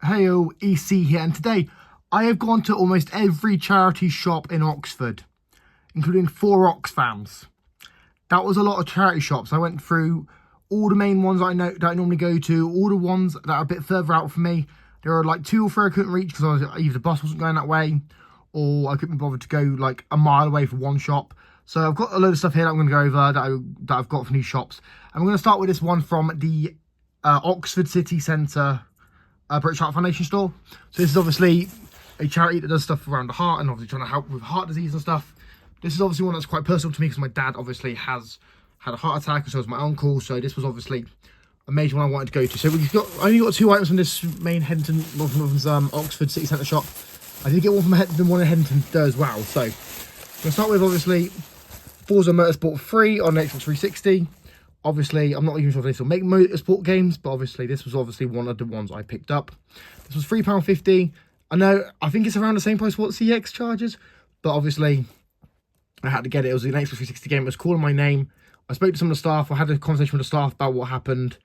Heyo, EC here, and today I have gone to almost every charity shop in Oxford, including 4 Oxfams. That was a lot of charity shops. I went through all the main ones I normally go to, all the ones that are a bit further out from me. There are like 2 or 3 I couldn't reach because either the bus wasn't going that way, or I couldn't be bothered to go like a mile away for one shop. So I've got a load of stuff here that I'm going to go over that I've got from these shops. I'm going to start with this one from the Oxford City Centre British Heart Foundation store. So this is obviously a charity that does stuff around the heart and obviously trying to help with heart disease and stuff. This is obviously one that's quite personal to me because my dad obviously has had a heart attack, and so has my uncle. So this was obviously a major one I wanted to go to. So I only got 2 items from this main Headington, Oxford City Centre shop. I did get one from one in Headington there as well. So I'm going to start with obviously Forza Motorsport 3 on Xbox 360. Obviously, I'm not even sure if they still make motorsport games, but obviously this was obviously one of the ones I picked up. This was £3.50. I think it's around the same price what CX charges, but obviously I had to get it. It was an Xbox 360 game. It was calling my name. I spoke to some of the staff. I had a conversation with the staff about what happened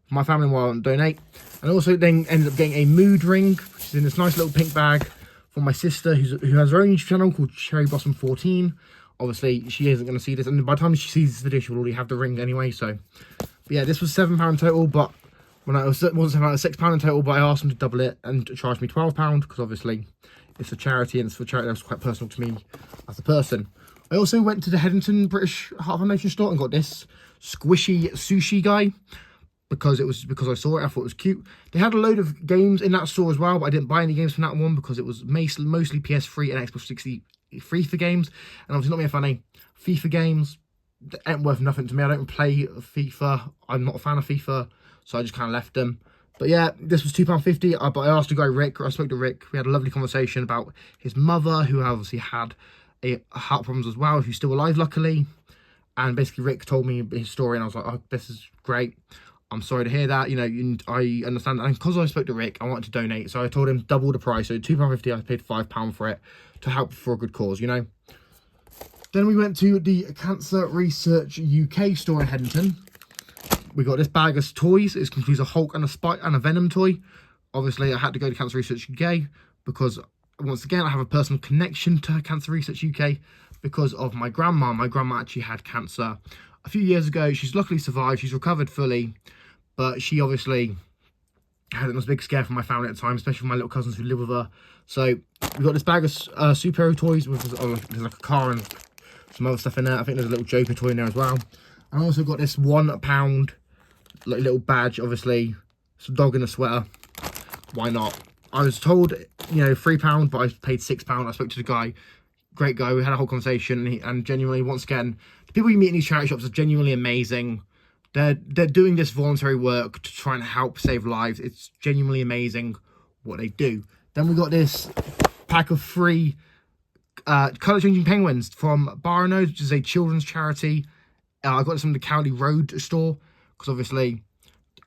for my family while I donate. And also then ended up getting a mood ring, which is in this nice little pink bag for my sister who has her own YouTube channel called Cherry Blossom 14. Obviously, she isn't going to see this, and by the time she sees this video, she'll already have the ring anyway. So, but yeah, this was £7 total, but when it wasn't £7, it was £6 in total. But I asked them to double it and charge me £12 because obviously it's a charity, and it's for charity that's quite personal to me as a person. I also went to the Headington British Heart Foundation store and got this squishy sushi guy because I saw it. I thought it was cute. They had a load of games in that store as well, but I didn't buy any games from that one because it was mostly PS3 and Xbox 360 FIFA games, and obviously not being funny, FIFA games ain't worth nothing to me. I don't play FIFA. I'm not a fan of FIFA, so I just kind of left them. But yeah, this was £2.50. But I asked the guy Rick. I spoke to Rick. We had a lovely conversation about his mother, who obviously had heart problems as well, who's still alive luckily. And basically Rick told me his story, and I was like, oh, this is great. I'm sorry to hear that. You know, I understand that. And because I spoke to Rick, I wanted to donate. So I told him double the price. So £2.50, I paid £5 for it to help for a good cause, you know. Then we went to the Cancer Research UK store in Headington. We got this bag of toys. It includes a Hulk and a Spike and a Venom toy. Obviously, I had to go to Cancer Research UK because, once again, I have a personal connection to Cancer Research UK because of my grandma. My grandma actually had cancer a few years ago. She's luckily survived. She's recovered fully. But she obviously had a big scare for my family at the time, especially for my little cousins who live with her. So we got this bag of superhero toys with there's like a car and some other stuff in there. I think there's a little Joker toy in there as well. And I also got this £1 like little badge, obviously, some dog in a sweater. Why not? I was told, you know, £3, but I paid £6. I spoke to the guy, great guy. We had a whole conversation, and genuinely, once again, the people you meet in these charity shops are genuinely amazing. They're doing this voluntary work to try and help save lives. It's genuinely amazing what they do. Then we got this pack of 3 colour-changing penguins from Baranados, which is a children's charity. I got this from the Cowley Road store because obviously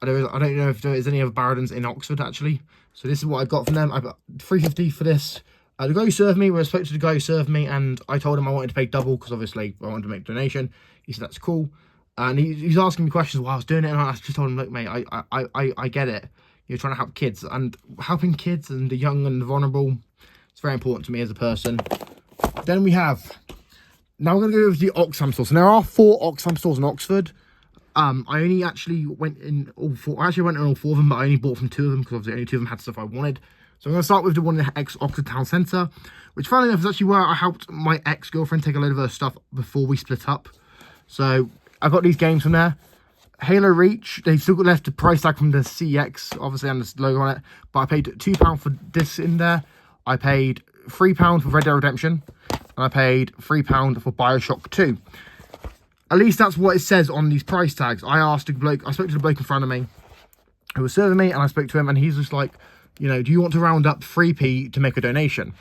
I don't know if there is any other Baranados in Oxford actually. So this is what I got from them. I got £3.50 for this. The guy who served me, I spoke to the guy who served me, and I told him I wanted to pay double because obviously I wanted to make a donation. He said that's cool. And he's asking me questions while I was doing it, and I just told him, look, mate, I get it. You're trying to help kids, and helping kids and the young and the vulnerable, it's very important to me as a person. Then we have, now we're going to go over to the Oxfam stores. And there are 4 Oxfam stores in Oxford. I only actually went in all 4. I actually went in all 4 of them, but I only bought from 2 of them because obviously only 2 of them had stuff I wanted. So I'm going to start with the one in Oxford Town Centre, which funnily enough is actually where I helped my ex-girlfriend take a load of her stuff before we split up. So I got these games from there. Halo Reach, they've still got left the price tag from the CX, obviously, and the logo on it. But I paid £2 for this in there. I paid £3 for Red Dead Redemption. And I paid £3 for Bioshock 2. At least that's what it says on these price tags. I spoke to the bloke in front of me who was serving me, and I spoke to him, and he's just like, you know, do you want to round up 3p to make a donation?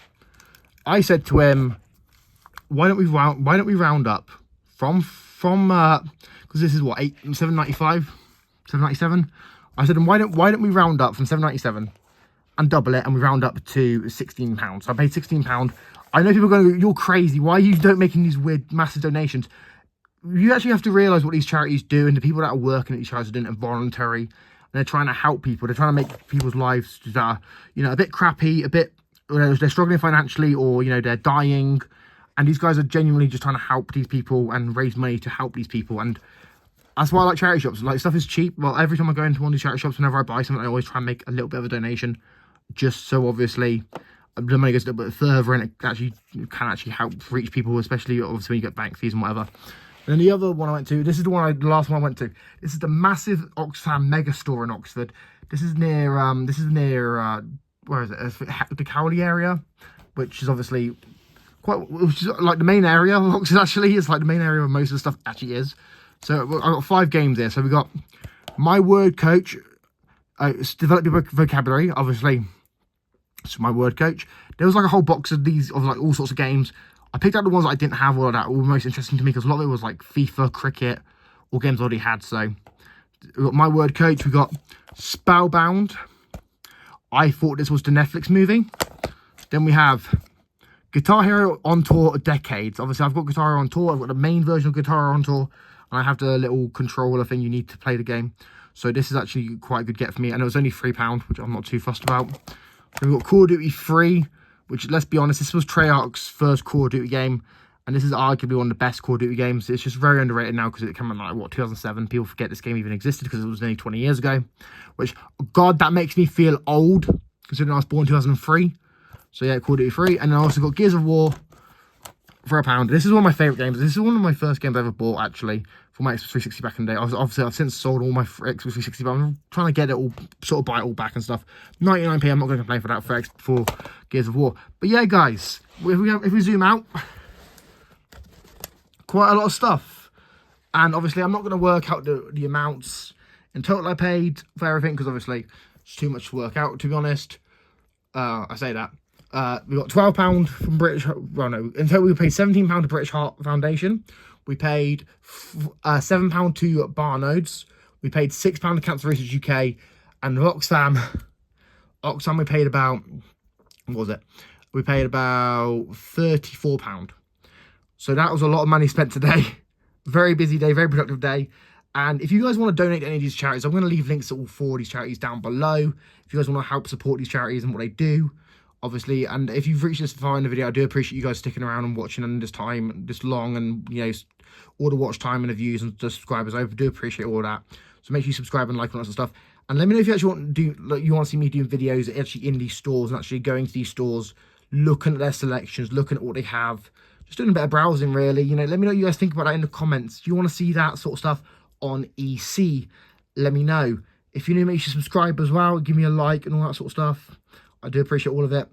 I said to him, why don't we round up from because this is what, £7.95, £7.97. I said, why don't we round up from £7.97 and double it, and we round up to £16. So I paid £16. I know people are going to go, you're crazy. Why are you making these weird massive donations? You actually have to realise what these charities do, and the people that are working at these charities are doing it voluntary. they're trying to help people. They're trying to make people's lives that are, you know, a bit crappy, a bit, they're struggling financially, or, you know, they're dying. And these guys are genuinely just trying to help these people and raise money to help these people. And that's why I like charity shops. Like, stuff is cheap. Well, every time I go into one of these charity shops, whenever I buy something, I always try and make a little bit of a donation, just so obviously the money goes a little bit further and it actually can actually help reach people, especially obviously when you get bank fees and whatever. And then the other one I went to, this is the last one I went to. This is the massive Oxfam mega store in Oxford. This is near where is it? The Cowley area, which is obviously which is like the main area of Oxford. Actually, it's like the main area of most of the stuff actually is. So I've got 5 games there. So we got My Word Coach. Develop your vocabulary, obviously. It's my word coach. There was like a whole box of these, of like all sorts of games. I picked out the ones that I didn't have or that were most interesting to me, because a lot of it was like FIFA, cricket, all games I already had. So we got My Word Coach. We got Spellbound. I thought this was the Netflix movie. Then we have Guitar Hero on Tour Decades. Obviously, I've got Guitar Hero on Tour. I've got the main version of Guitar Hero on Tour, and I have the little controller thing you need to play the game. So this is actually quite a good get for me, and it was only £3, which I'm not too fussed about. Then we've got Call of Duty 3, which, let's be honest, this was Treyarch's first Call of Duty game, and this is arguably one of the best Call of Duty games. It's just very underrated now because it came out like, what, 2007? People forget this game even existed because it was only 20 years ago, which, God, that makes me feel old, considering I was born in 2003. So yeah, Call of Duty 3, and then I also got Gears of War for £1. This is one of my favourite games. This is one of my first games I ever bought, actually, for my Xbox 360 back in the day. Obviously, I've since sold all my Xbox 360, but I'm trying to get it all, sort of buy it all back and stuff. 99p, I'm not going to complain for that for Gears of War. But yeah, guys, if we zoom out, quite a lot of stuff. And obviously, I'm not going to work out the amounts in total I paid for everything, because obviously, it's too much to work out, to be honest. I say that. We got £12 from British. Well, no, in total we paid £17 to British Heart Foundation. We paid £7 to Baranados. We paid £6 to Cancer Research UK, and Oxfam we paid about, what was it? We paid about £34. So that was a lot of money spent today. Very busy day, very productive day. And if you guys want to donate to any of these charities, I'm going to leave links to all 4 of these charities down below. If you guys want to help support these charities and what they do, obviously. And if you've reached this far in the video, I do appreciate you guys sticking around and watching and this long, and, you know, all the watch time and the views and the subscribers. I do appreciate all that. So make sure you subscribe and like all that sort of stuff. And let me know if you actually want to do, like, you want to see me doing videos actually in these stores and actually going to these stores, looking at their selections, looking at what they have, just doing a bit of browsing, really. You know, let me know what you guys think about that in the comments. Do you want to see that sort of stuff on EC? Let me know. If you're new, make sure you subscribe as well. Give me a like and all that sort of stuff. I do appreciate all of it.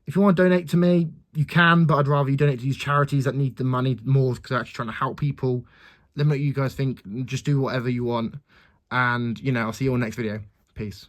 If you want to donate to me, you can, but I'd rather you donate to these charities that need the money more, because they're actually trying to help people. Let me know what you guys think. Just do whatever you want. And, you know, I'll see you on the next video. Peace.